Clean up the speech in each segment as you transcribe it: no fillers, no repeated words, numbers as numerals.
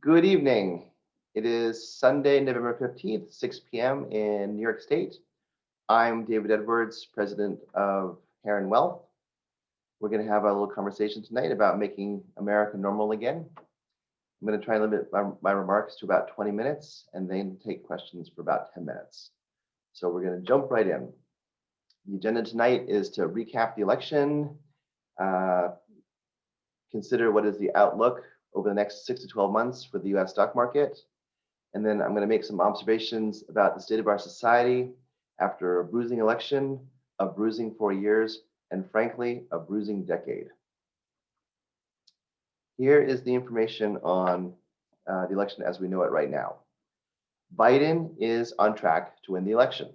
Good evening. It is Sunday, November 15th, 6 p.m. in New York State. I'm David Edwards, president of Heron Wealth. We're going to have a little conversation tonight about making America normal again. I'm going to try and limit my remarks to about 20 minutes and then take questions for about 10 minutes. So we're going to jump right in. The agenda tonight is to recap the election, consider what is the outlook over the next 6 to 12 months for the US stock market. And then I'm going to make some observations about the state of our society after a bruising election, a bruising 4 years, and frankly, a bruising decade. Here is the information on the election as we know it right now. Biden is on track to win the election.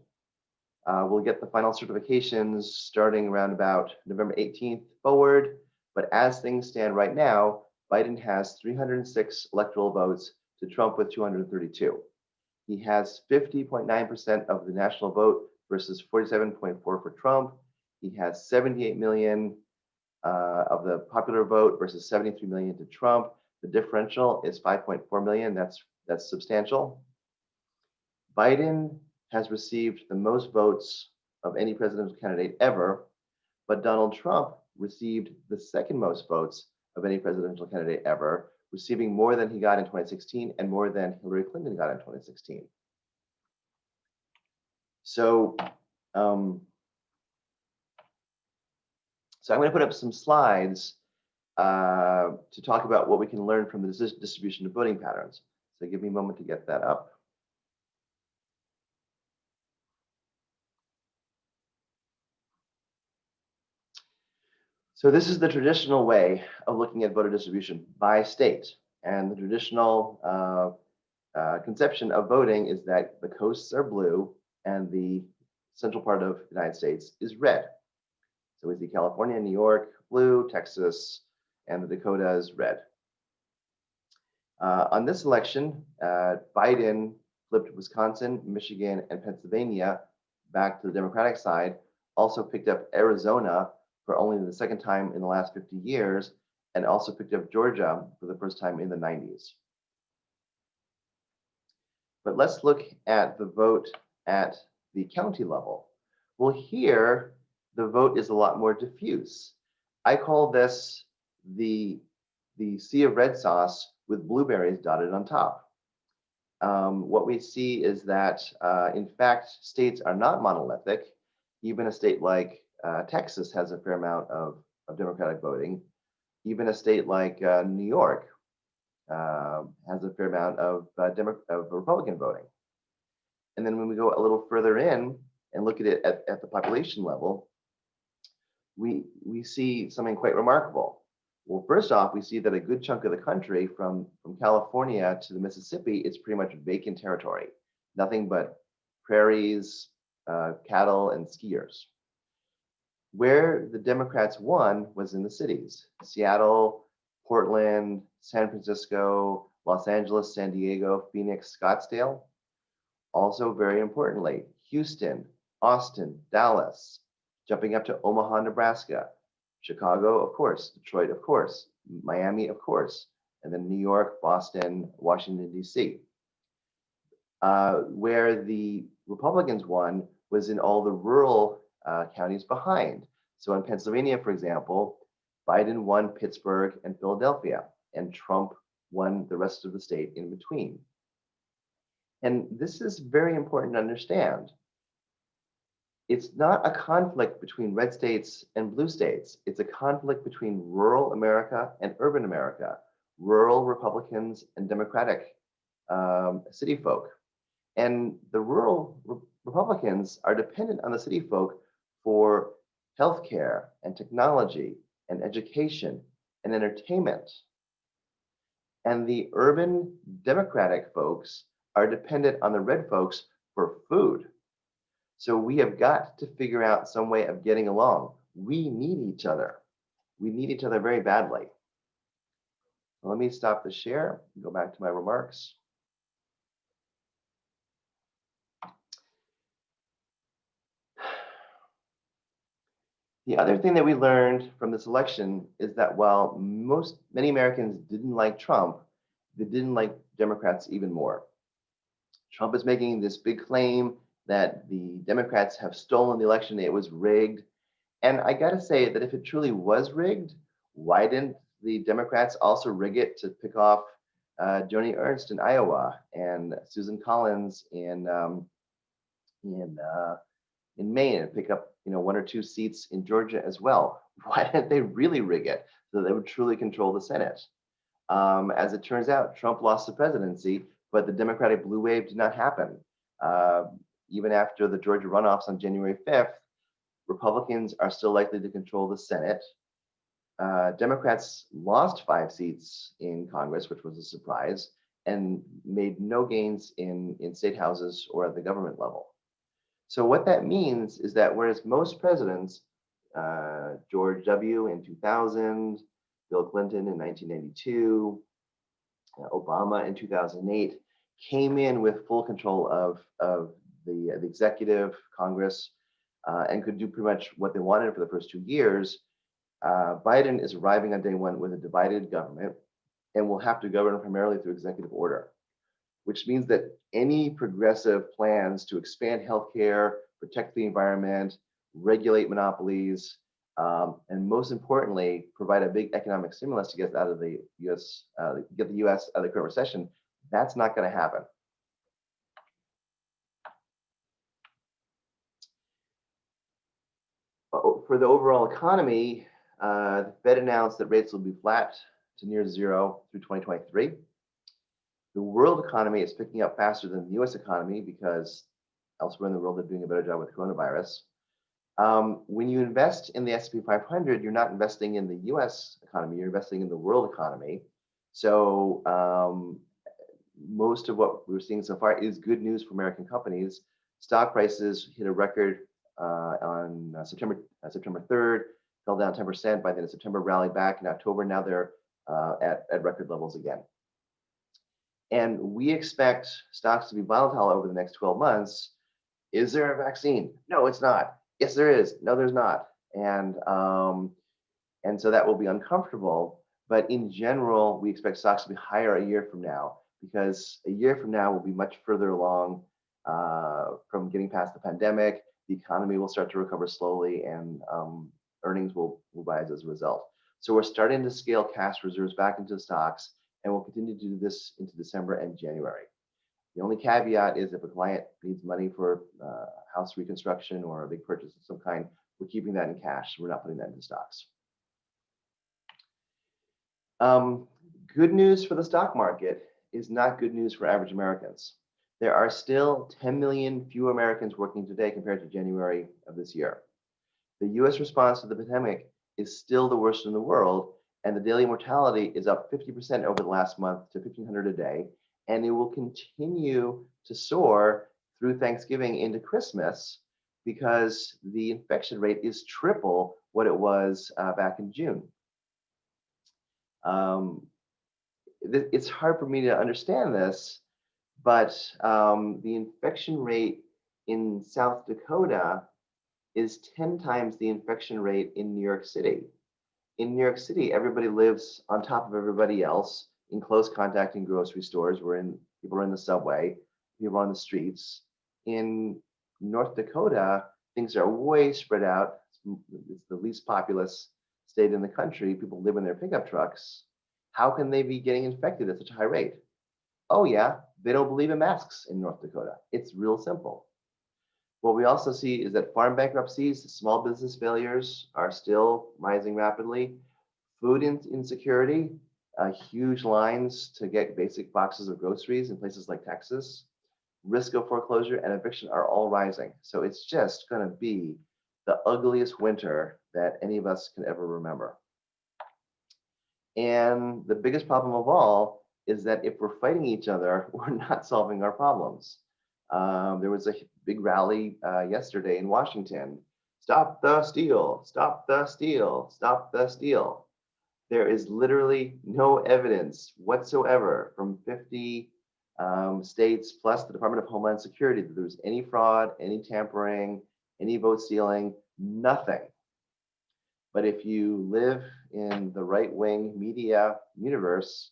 We'll get the final certifications starting around about November 18th forward, but as things stand right now, Biden has 306 electoral votes to Trump with 232. He has 50.9% of the national vote versus 47.4% for Trump. He has 78 million of the popular vote versus 73 million to Trump. The differential is 5.4 million. That's substantial. Biden has received the most votes of any presidential candidate ever, but Donald Trump received the second most votes of any presidential candidate ever, receiving more than he got in 2016 and more than Hillary Clinton got in 2016. So I'm going to put up some slides to talk about what we can learn from the distribution of voting patterns. So give me a moment to get that up. So this is the traditional way of looking at voter distribution by state. And the traditional conception of voting is that the coasts are blue and the central part of the United States is red. So we see California, New York, blue, Texas, and the Dakotas, red. On this election, Biden flipped Wisconsin, Michigan, and Pennsylvania back to the Democratic side, also picked up Arizona for only the second time in the last 50 years, and also picked up Georgia for the first time in the 90s. But let's look at the vote at the county level. Well, here, the vote is a lot more diffuse. I call this the sea of red sauce with blueberries dotted on top. What we see is that, in fact, states are not monolithic. Even a state like Texas has a fair amount of Democratic voting. Even a state like New York has a fair amount of Republican voting. And then when we go a little further in and look at it at the population level, we see something quite remarkable. Well, first off, we see that a good chunk of the country from California to the Mississippi is pretty much vacant territory. Nothing but prairies, cattle, and skiers. Where the Democrats won was in the cities: Seattle, Portland, San Francisco, Los Angeles, San Diego, Phoenix, Scottsdale. Also, very importantly, Houston, Austin, Dallas, jumping up to Omaha, Nebraska, Chicago, of course, Detroit, of course, Miami, of course, and then New York, Boston, Washington, D.C. Where the Republicans won was in all the rural counties behind. So in Pennsylvania, for example, Biden won Pittsburgh and Philadelphia, and Trump won the rest of the state in between. And this is very important to understand. It's not a conflict between red states and blue states. It's a conflict between rural America and urban America, rural Republicans and Democratic city folk. And the rural Republicans are dependent on the city folk for healthcare and technology and education and entertainment. And the urban Democratic folks are dependent on the red folks for food. So we have got to figure out some way of getting along. We need each other. We need each other very badly. Let me stop the share and go back to my remarks. The other thing that we learned from this election is that while many Americans didn't like Trump, they didn't like Democrats even more. Trump is making this big claim that the Democrats have stolen the election, it was rigged. And I got to say that if it truly was rigged, why didn't the Democrats also rig it to pick off Joni Ernst in Iowa and Susan Collins in Maine and pick up one or two seats in Georgia as well? Why didn't they really rig it so they would truly control the Senate? As it turns out, Trump lost the presidency, but the Democratic blue wave did not happen. Even after the Georgia runoffs on January 5th, Republicans are still likely to control the Senate. Democrats lost 5 seats in Congress, which was a surprise, and made no gains in state houses or at the government level. So what that means is that whereas most presidents, George W. in 2000, Bill Clinton in 1992, Obama in 2008, came in with full control of the executive, Congress, and could do pretty much what they wanted for the first 2 years. Biden is arriving on day one with a divided government and will have to govern primarily through executive order, which means that any progressive plans to expand healthcare, protect the environment, regulate monopolies, and most importantly, provide a big economic stimulus to get out of the U.S. Get the U.S. out of the current recession, that's not going to happen. For the overall economy, the Fed announced that rates will be flat to near zero through 2023. The world economy is picking up faster than the US economy because elsewhere in the world they're doing a better job with coronavirus. When you invest in the S&P 500, you're not investing in the US economy, you're investing in the world economy. So most of what we're seeing so far is good news for American companies. Stock prices hit a record on September 3rd, fell down 10%. By the end of September, rallied back in October. Now they're at record levels again. And we expect stocks to be volatile over the next 12 months. Is there a vaccine? No, it's not. Yes, there is. No, there's not. And so that will be uncomfortable. But in general, we expect stocks to be higher a year from now, because a year from now we'll be much further along from getting past the pandemic. The economy will start to recover slowly, and earnings will rise as a result. So we're starting to scale cash reserves back into stocks, and we'll continue to do this into December and January. The only caveat is if a client needs money for house reconstruction or a big purchase of some kind, we're keeping that in cash. We're not putting that into stocks. Good news for the stock market is not good news for average Americans. There are still 10 million fewer Americans working today compared to January of this year. The US response to the pandemic is still the worst in the world, and the daily mortality is up 50% over the last month to 1,500 a day, and it will continue to soar through Thanksgiving into Christmas because the infection rate is triple what it was back in June. It's hard for me to understand this, but the infection rate in South Dakota is 10 times the infection rate in New York City. In New York City, everybody lives on top of everybody else in close contact in grocery stores. People are in the subway, people are on the streets. In North Dakota, things are way spread out. It's the least populous state in the country. People live in their pickup trucks. How can they be getting infected at such a high rate? Oh yeah, they don't believe in masks in North Dakota. It's real simple. What we also see is that farm bankruptcies, small business failures are still rising rapidly. Food insecurity, huge lines to get basic boxes of groceries in places like Texas. Risk of foreclosure and eviction are all rising. So it's just going to be the ugliest winter that any of us can ever remember. And the biggest problem of all is that if we're fighting each other, we're not solving our problems. There was a big rally yesterday in Washington. Stop the steal, stop the steal, stop the steal. There is literally no evidence whatsoever from 50 states plus the Department of Homeland Security that there was any fraud, any tampering, any vote stealing, nothing. But if you live in the right-wing media universe,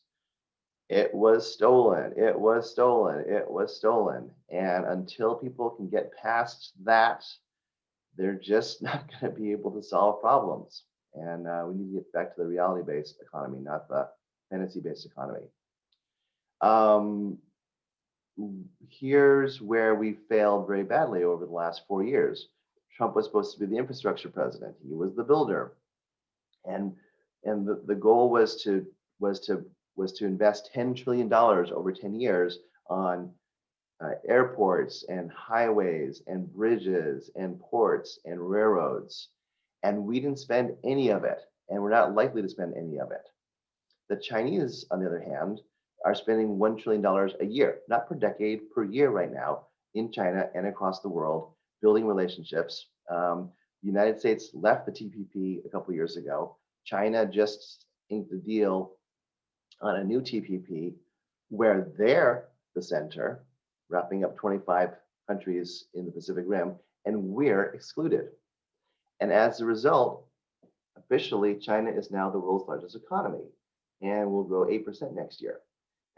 It was stolen. It was stolen. It was stolen. And until people can get past that, they're just not going to be able to solve problems. And we need to get back to the reality-based economy, not the fantasy-based economy. Here's where we failed very badly over the last 4 years. Trump was supposed to be the infrastructure president. He was the builder, and the goal was to invest $10 trillion over 10 years on airports and highways and bridges and ports and railroads. And we didn't spend any of it, and we're not likely to spend any of it. The Chinese, on the other hand, are spending $1 trillion a year, not per decade, per year right now in China and across the world, building relationships. The United States left the TPP a couple years ago. China just inked the deal on a new TPP where they're the center, wrapping up 25 countries in the Pacific Rim, and we're excluded. And as a result, officially, China is now the world's largest economy and will grow 8% next year.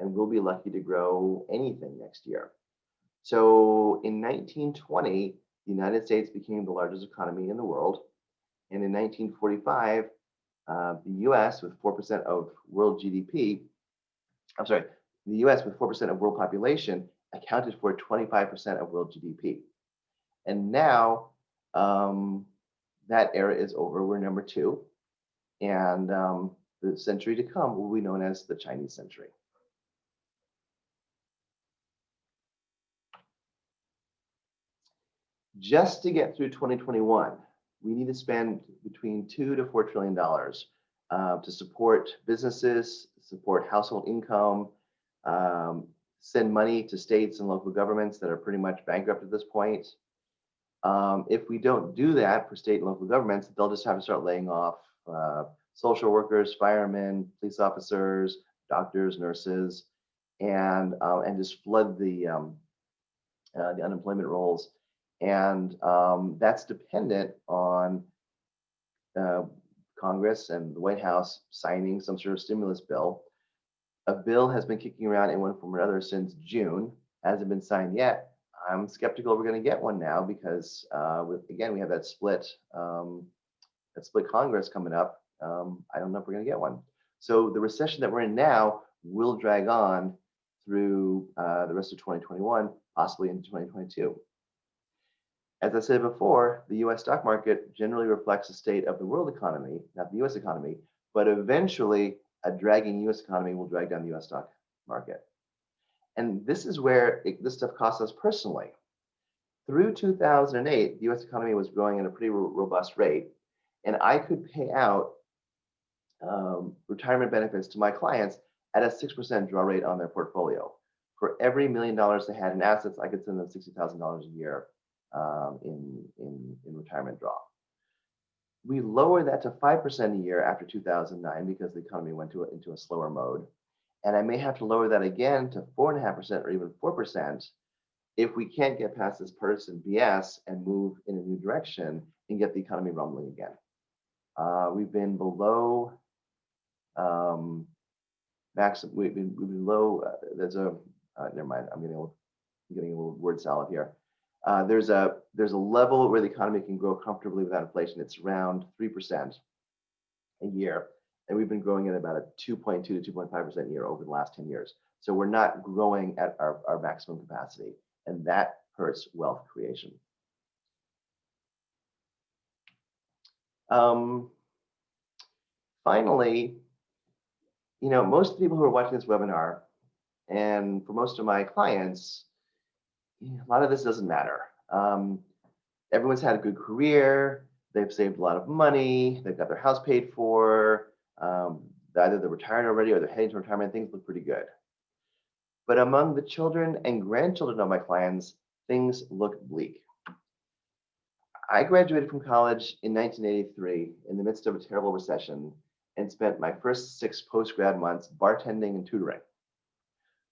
And we'll be lucky to grow anything next year. So in 1920, the United States became the largest economy in the world. And in 1945, the US with 4% of world GDP, the US with 4% of world population accounted for 25% of world GDP. And now that era is over, we're number 2. And the century to come will be known as the Chinese century. Just to get through 2021, we need to spend between $2 to $4 trillion to support businesses, support household income, send money to states and local governments that are pretty much bankrupt at this point. If we don't do that for state and local governments, they'll just have to start laying off social workers, firemen, police officers, doctors, nurses, and just flood the unemployment rolls. And that's dependent on Congress and the White House signing some sort of stimulus bill. A bill has been kicking around in one form or another since June, hasn't been signed yet. I'm skeptical we're going to get one now because, again, we have that split Congress coming up. I don't know if we're going to get one. So the recession that we're in now will drag on through the rest of 2021, possibly into 2022. As I said before, the US stock market generally reflects the state of the world economy, not the US economy, but eventually a dragging US economy will drag down the US stock market. And this is where this stuff costs us personally. Through 2008, the US economy was growing at a pretty robust rate, and I could pay out retirement benefits to my clients at a 6% draw rate on their portfolio. For every $1 million they had in assets, I could send them $60,000 a year in retirement draw. We lowered that to 5% a year after 2009 because the economy went into a slower mode. And I may have to lower that again to 4.5% or even 4% if we can't get past this partisan BS and move in a new direction and get the economy rumbling again. We've been below we've been below. Never mind. I'm getting a little word salad here. There's a level where the economy can grow comfortably without inflation. It's around 3% a year, and we've been growing at about a 2.2 to 2.5% a year over the last 10 years. So we're not growing at our maximum capacity, and that hurts wealth creation. Finally, most of the people who are watching this webinar, and for most of my clients, a lot of this doesn't matter. Everyone's had a good career. They've saved a lot of money. They've got their house paid for. Either they're retired already or they're heading to retirement. Things look pretty good. But among the children and grandchildren of my clients, things look bleak. I graduated from college in 1983 in the midst of a terrible recession and spent my first 6 post-grad months bartending and tutoring.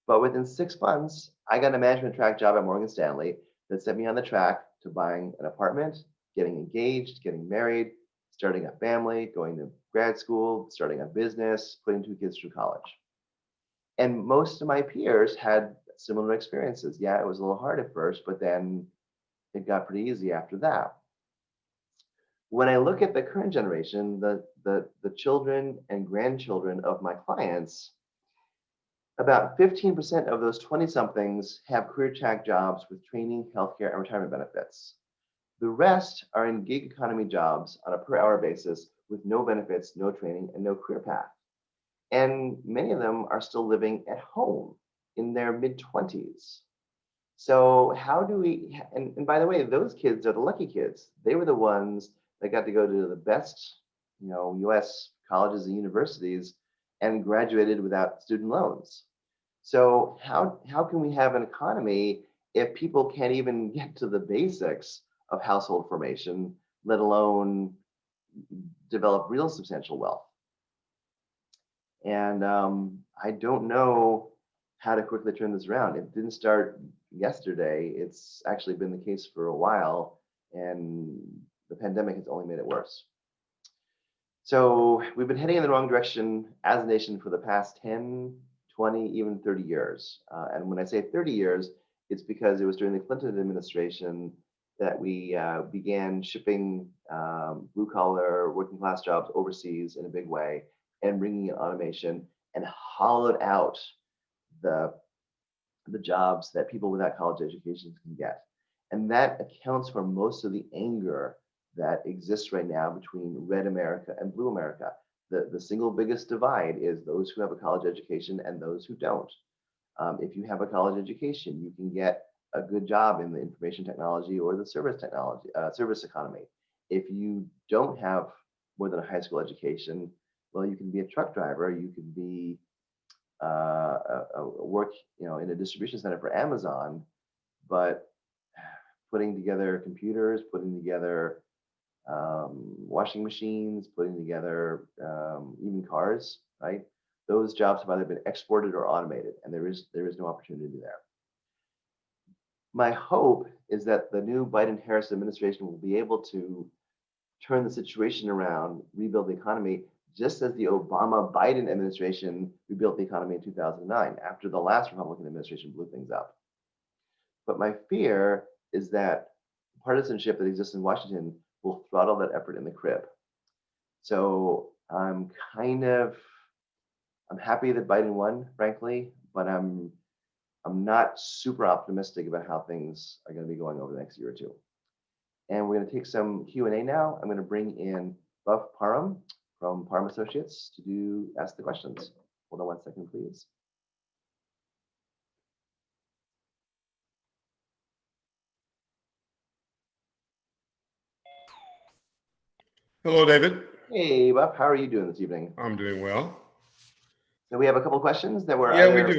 But within 6 months, I got a management track job at Morgan Stanley that set me on the track to buying an apartment, getting engaged, getting married, starting a family, going to grad school, starting a business, putting 2 kids through college. And most of my peers had similar experiences. Yeah, it was a little hard at first, but then it got pretty easy after that. When I look at the current generation, the children and grandchildren of my clients, about 15% of those 20 somethings have career track jobs with training, healthcare, and retirement benefits. The rest are in gig economy jobs on a per hour basis with no benefits, no training, and no career path. And many of them are still living at home in their mid 20s. So how do we, and by the way, those kids are the lucky kids. They were the ones that got to go to the best, US colleges and universities and graduated without student loans. So how can we have an economy if people can't even get to the basics of household formation, let alone develop real substantial wealth? And I don't know how to quickly turn this around. It didn't start yesterday. It's actually been the case for a while, and the pandemic has only made it worse. So we've been heading in the wrong direction as a nation for the past 10, 20, even 30 years. And when I say 30 years, it's because it was during the Clinton administration that we began shipping blue collar, working class jobs overseas in a big way and bringing in automation and hollowed out the jobs that people without college educations can get. And that accounts for most of the anger that exists right now between red America and blue America. The single biggest divide is those who have a college education and those who don't. If you have a college education, you can get a good job in the information technology or the service economy. If you don't have more than a high school education, well, you can be a truck driver, you can be work, in a distribution center for Amazon, but putting together computers, putting together washing machines, putting together even cars, right? Those jobs have either been exported or automated, and there is no opportunity there. My hope is that the new Biden-Harris administration will be able to turn the situation around, rebuild the economy, just as the Obama-Biden administration rebuilt the economy in 2009, after the last Republican administration blew things up. But my fear is that partisanship that exists in Washington will throttle that effort in the crib. So I'm happy that Biden won, frankly, but I'm not super optimistic about how things are going to be going over the next year or two. And we're going to take some Q&A now. I'm going to bring in Parham from Parham Associates to ask the questions. Hold on 1 second, please. Hello, David. Hey, Buff, how are you doing this evening? I'm doing well. So we have a couple questions that were Yeah, we either do.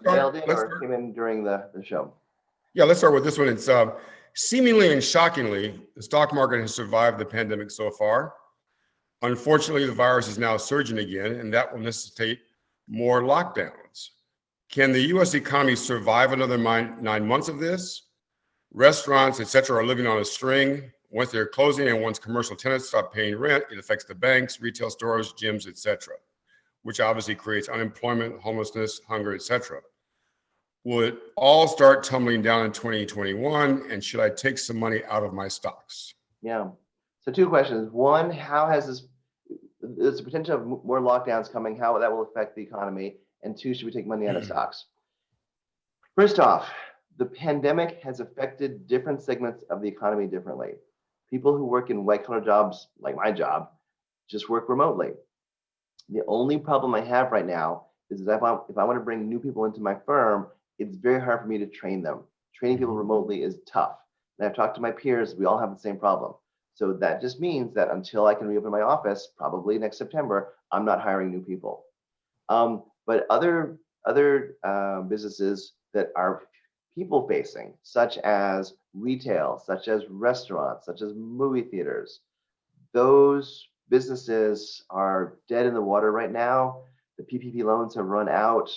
mailed in or came in during the show. Yeah, let's start with this one. It's seemingly and shockingly, the stock market has survived the pandemic so far. Unfortunately, the virus is now surging again, and that will necessitate more lockdowns. Can the U.S. economy survive another 9 months of this? Restaurants, et cetera, are living on a string. Once they're closing and once commercial tenants stop paying rent, it affects the banks, retail stores, gyms, et cetera, which obviously creates unemployment, homelessness, hunger, et cetera. Will it all start tumbling down in 2021? And should I take some money out of my stocks? Yeah. So two questions. One, how has there's the potential of more lockdowns coming, how that will affect the economy? And two, should we take money out of stocks? First off, the pandemic has affected different segments of the economy differently. People who work in white collar jobs, like my job, just work remotely. The only problem I have right now is that if I want to bring new people into my firm, it's very hard for me to train them. Training people remotely is tough. And I've talked to my peers, we all have the same problem. So that just means that until I can reopen my office, probably next September, I'm not hiring new people. But other businesses that are people facing, such as retail, such as restaurants, such as movie theaters, those businesses are dead in the water right now. The PPP loans have run out.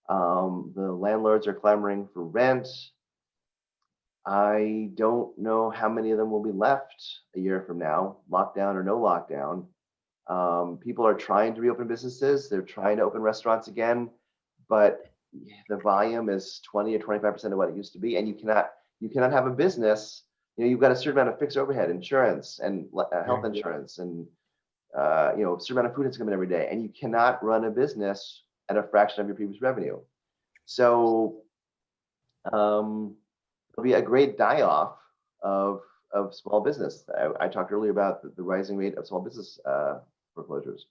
The landlords are clamoring for rent. I don't know how many of them will be left a year from now, lockdown or no lockdown. People are trying to reopen businesses. They're trying to open restaurants again, but the volume is 20 or 25% of what it used to be, and you cannot have a business. You've got a certain amount of fixed overhead, insurance and health insurance, and a certain amount of food that's coming every day, and you cannot run a business at a fraction of your previous revenue. So there'll be a great die-off of small business. I talked earlier about the rising rate of small business foreclosures.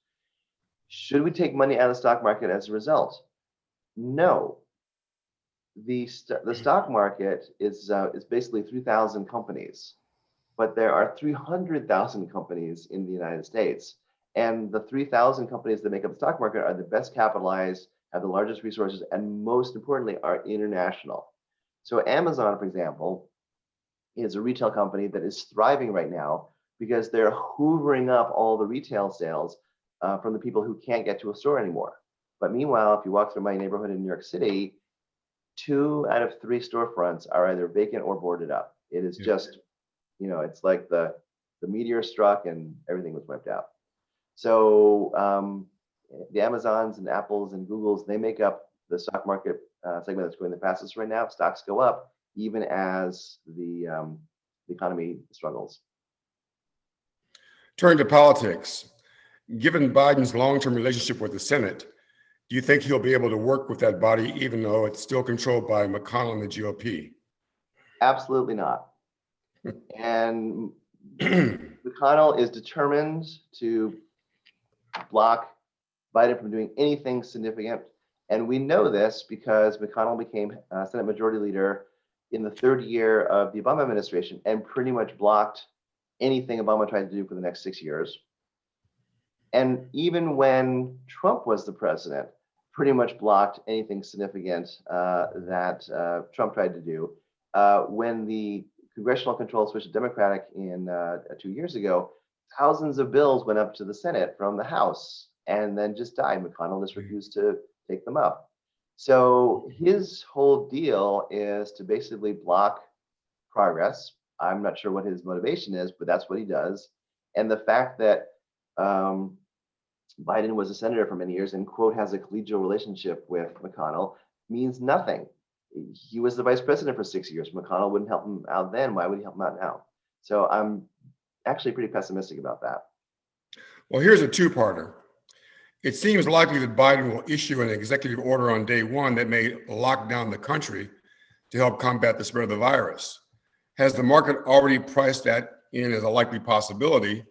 Should we take money out of the stock market as a result? No. The stock market is basically 3,000 companies, but there are 300,000 companies in the United States, and the 3,000 companies that make up the stock market are the best capitalized, have the largest resources, and most importantly are international. So Amazon, for example, is a retail company that is thriving right now because they're hoovering up all the retail sales from the people who can't get to a store anymore. But meanwhile, if you walk through my neighborhood in New York City, 2 out of 3 storefronts are either vacant or boarded up. It is just, it's like the meteor struck and everything was wiped out. So the Amazons and Apples and Googles, they make up the stock market segment that's growing the fastest right now. Stocks go up even as the economy struggles. Turning to politics, given Biden's long-term relationship with the Senate, do you think he'll be able to work with that body even though it's still controlled by McConnell and the GOP? Absolutely not. And McConnell is determined to block Biden from doing anything significant. And we know this because McConnell became Senate Majority Leader in the 3rd year of the Obama administration and pretty much blocked anything Obama tried to do for the next 6 years. And even when Trump was the president, pretty much blocked anything significant that Trump tried to do. When the congressional control switched to Democratic in 2 years ago, thousands of bills went up to the Senate from the House and then just died. McConnell just refused to take them up. So his whole deal is to basically block progress. I'm not sure what his motivation is, but that's what he does. And the fact that Biden was a senator for many years and, quote, has a collegial relationship with McConnell means nothing. He was the vice president for 6 years. McConnell wouldn't help him out then. Why would he help him out now? So I'm actually pretty pessimistic about that. Well, here's a two-parter. It seems likely that Biden will issue an executive order on day one that may lock down the country to help combat the spread of the virus. Has the market already priced that in as a likely possibility?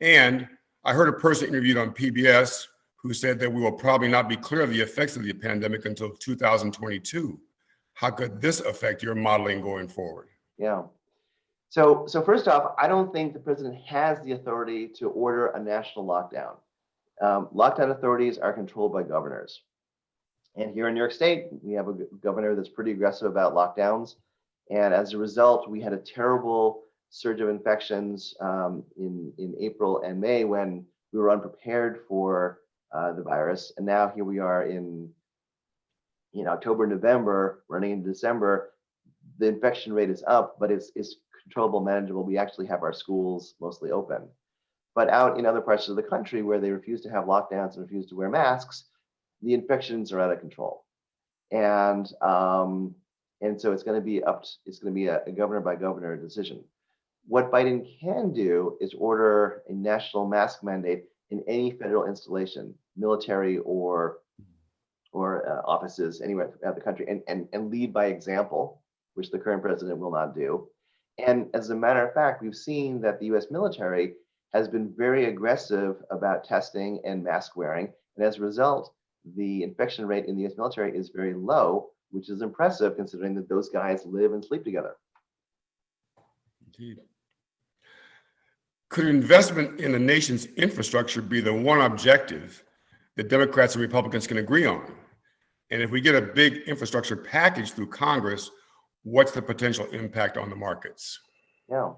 And I heard a person interviewed on PBS who said that we will probably not be clear of the effects of the pandemic until 2022. How could this affect your modeling going forward? Yeah. So first off, I don't think the president has the authority to order a national lockdown. Lockdown authorities are controlled by governors. And here in New York State, we have a governor that's pretty aggressive about lockdowns. And as a result, we had a terrible surge of infections in April and May when we were unprepared for the virus. And now here we are in October, November, running into December. The infection rate is up, but it's controllable, manageable. We actually have our schools mostly open. But out in other parts of the country where they refuse to have lockdowns and refuse to wear masks, the infections are out of control. And so it's going to be a governor by governor decision. What Biden can do is order a national mask mandate in any federal installation, military or offices anywhere throughout the country, and lead by example, which the current president will not do. And as a matter of fact, we've seen that the U.S. military has been very aggressive about testing and mask wearing. And as a result, the infection rate in the U.S. military is very low, which is impressive considering that those guys live and sleep together. Indeed. Could investment in the nation's infrastructure be the one objective that Democrats and Republicans can agree on? And if we get a big infrastructure package through Congress, what's the potential impact on the markets? Yeah.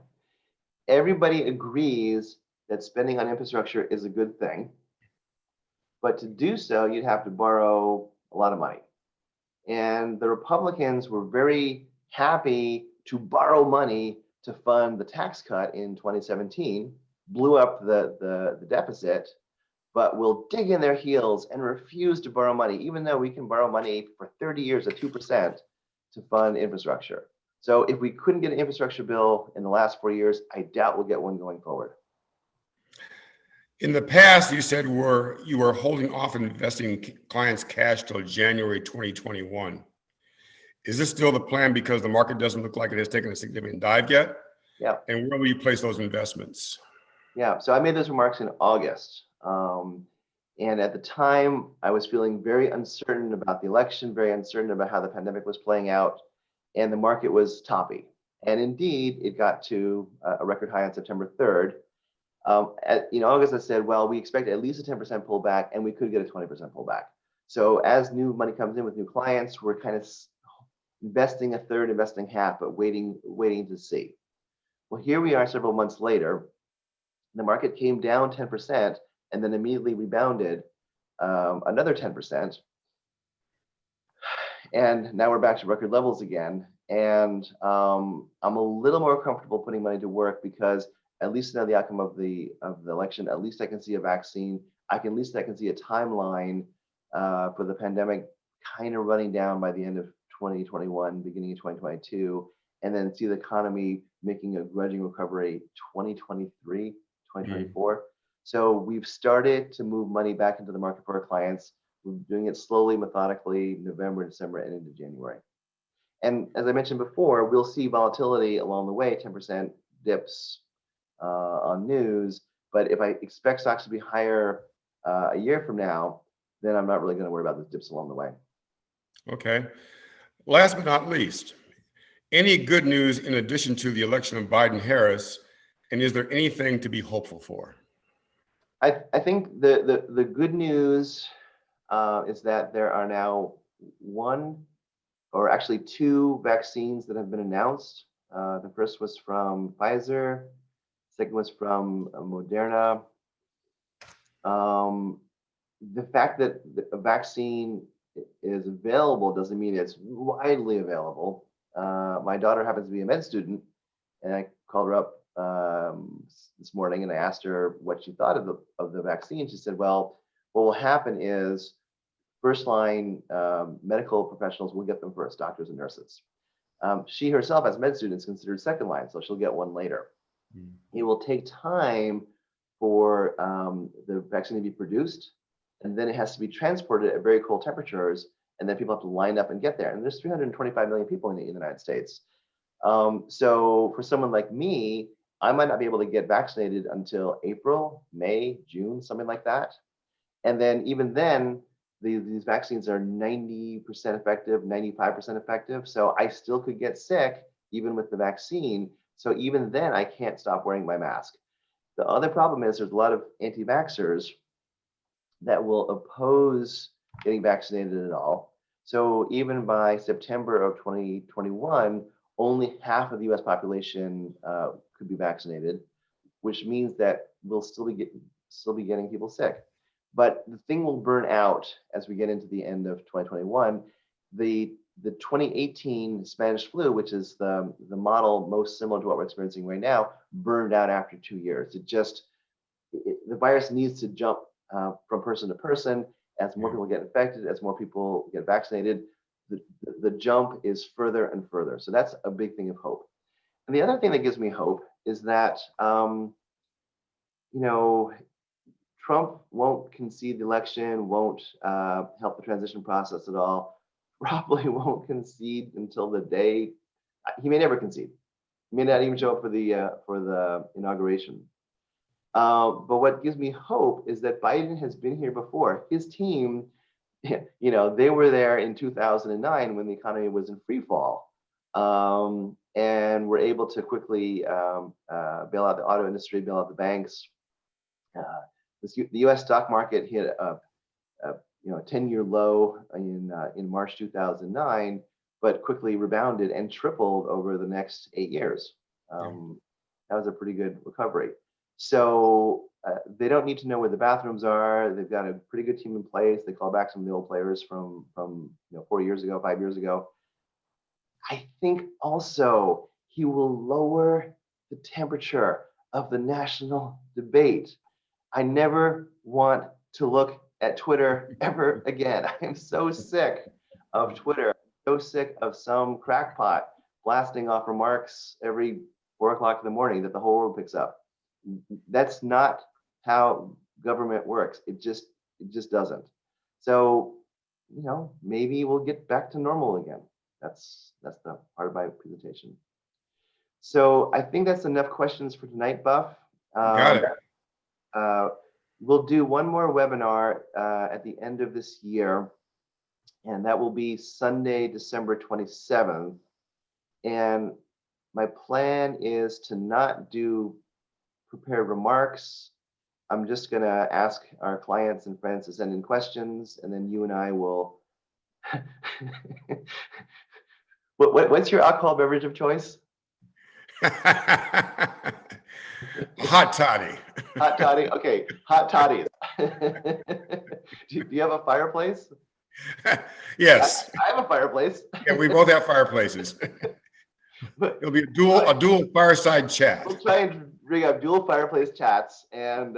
Everybody agrees that spending on infrastructure is a good thing. But to do so, you'd have to borrow a lot of money. And the Republicans were very happy to borrow money to fund the tax cut in 2017, blew up the deficit, but will dig in their heels and refuse to borrow money, even though we can borrow money for 30 years at 2% to fund infrastructure. So if we couldn't get an infrastructure bill in the last 4 years, I doubt we'll get one going forward. In the past, you said you were holding off investing clients' cash till January 2021. Is this still the plan because the market doesn't look like it has taken a significant dive yet? Yeah. And where will you place those investments? Yeah, so I made those remarks in August. And at the time, I was feeling very uncertain about the election, very uncertain about how the pandemic was playing out, and the market was toppy. And indeed, it got to a record high on September 3rd. In August, I said, well, we expect at least a 10% pullback, and we could get a 20% pullback. So as new money comes in with new clients, we're kind of investing a third, investing half, but waiting to see. Well, here we are several months later. The market came down 10% and then immediately rebounded another 10%. And now we're back to record levels again. And I'm a little more comfortable putting money to work because at least now the outcome of the election, at least I can see a vaccine. At least I can see a timeline for the pandemic kind of running down by the end of 2021, beginning of 2022, and then see the economy making a grudging recovery 2023, 2024. So we've started to move money back into the market for our clients. We're doing it slowly, methodically, November, December, and into January. And as I mentioned before, we'll see volatility along the way, 10% dips on news. But if I expect stocks to be higher a year from now, then I'm not really going to worry about the dips along the way. Okay. Last but not least, any good news in addition to the election of Biden-Harris, and is there anything to be hopeful for? I think the good news is that there are now two vaccines that have been announced. The first was from Pfizer, second was from Moderna. The fact that a vaccine is available doesn't mean it's widely available. My daughter happens to be a med student, and I called her up this morning and I asked her what she thought of the vaccine. She said, well, what will happen is first line medical professionals will get them first, doctors and nurses. She herself, as med student, is considered second line, so she'll get one later. It will take time for the vaccine to be produced, and then it has to be transported at very cold temperatures, and then people have to line up and get there. And there's 325 million people in the United States. So for someone like me, I might not be able to get vaccinated until April, May, June, something like that. And then even then, these vaccines are 90% effective, 95% effective. So I still could get sick even with the vaccine. So even then, I can't stop wearing my mask. The other problem is there's a lot of anti-vaxxers that will oppose getting vaccinated at all. So even by September of 2021, only half of the US population could be vaccinated, which means that we'll still be getting people sick. But the thing will burn out as we get into the end of 2021. The 2018 Spanish flu, which is the model most similar to what we're experiencing right now, burned out after 2 years. The virus needs to jump from person to person. As more people get infected, as more people get vaccinated, the jump is further and further. So that's a big thing of hope. And the other thing that gives me hope is that, Trump won't concede the election, won't help the transition process at all, probably won't concede until the day. He may never concede. He may not even show up for the inauguration. But what gives me hope is that Biden has been here before. His team, they were there in 2009 when the economy was in free fall, and were able to quickly bail out the auto industry, bail out the banks. The U.S. stock market hit a 10-year low in March 2009, but quickly rebounded and tripled over the next 8 years. That was a pretty good recovery. So they don't need to know where the bathrooms are. They've got a pretty good team in place. They call back some of the old players from 4 years ago, 5 years ago. I think also he will lower the temperature of the national debate. I never want to look at Twitter ever again. I am so sick of Twitter, so sick of some crackpot blasting off remarks every 4 o'clock in the morning that the whole world picks up. That's not how government works. It just doesn't. So, maybe we'll get back to normal again. That's the part of my presentation. So I think that's enough questions for tonight, Buff. Got it. We'll do one more webinar at the end of this year, and that will be Sunday, December 27th. And my plan is to not do prepared remarks. I'm just going to ask our clients and friends to send in questions, and then you and I will. What's your alcohol beverage of choice? Hot toddy. Hot toddy. Okay, hot toddies. Do you have a fireplace? Yes. I have a fireplace. Yeah, we both have fireplaces. It'll be a dual fireside chat. We'll try and rig up dual fireplace chats and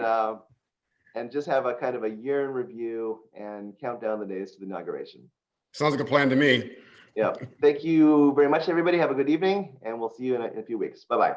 just have a kind of a year in review and count down the days to the inauguration. Sounds like a plan to me. Yeah. Thank you very much, everybody. Have a good evening, and we'll see you in a few weeks. Bye-bye.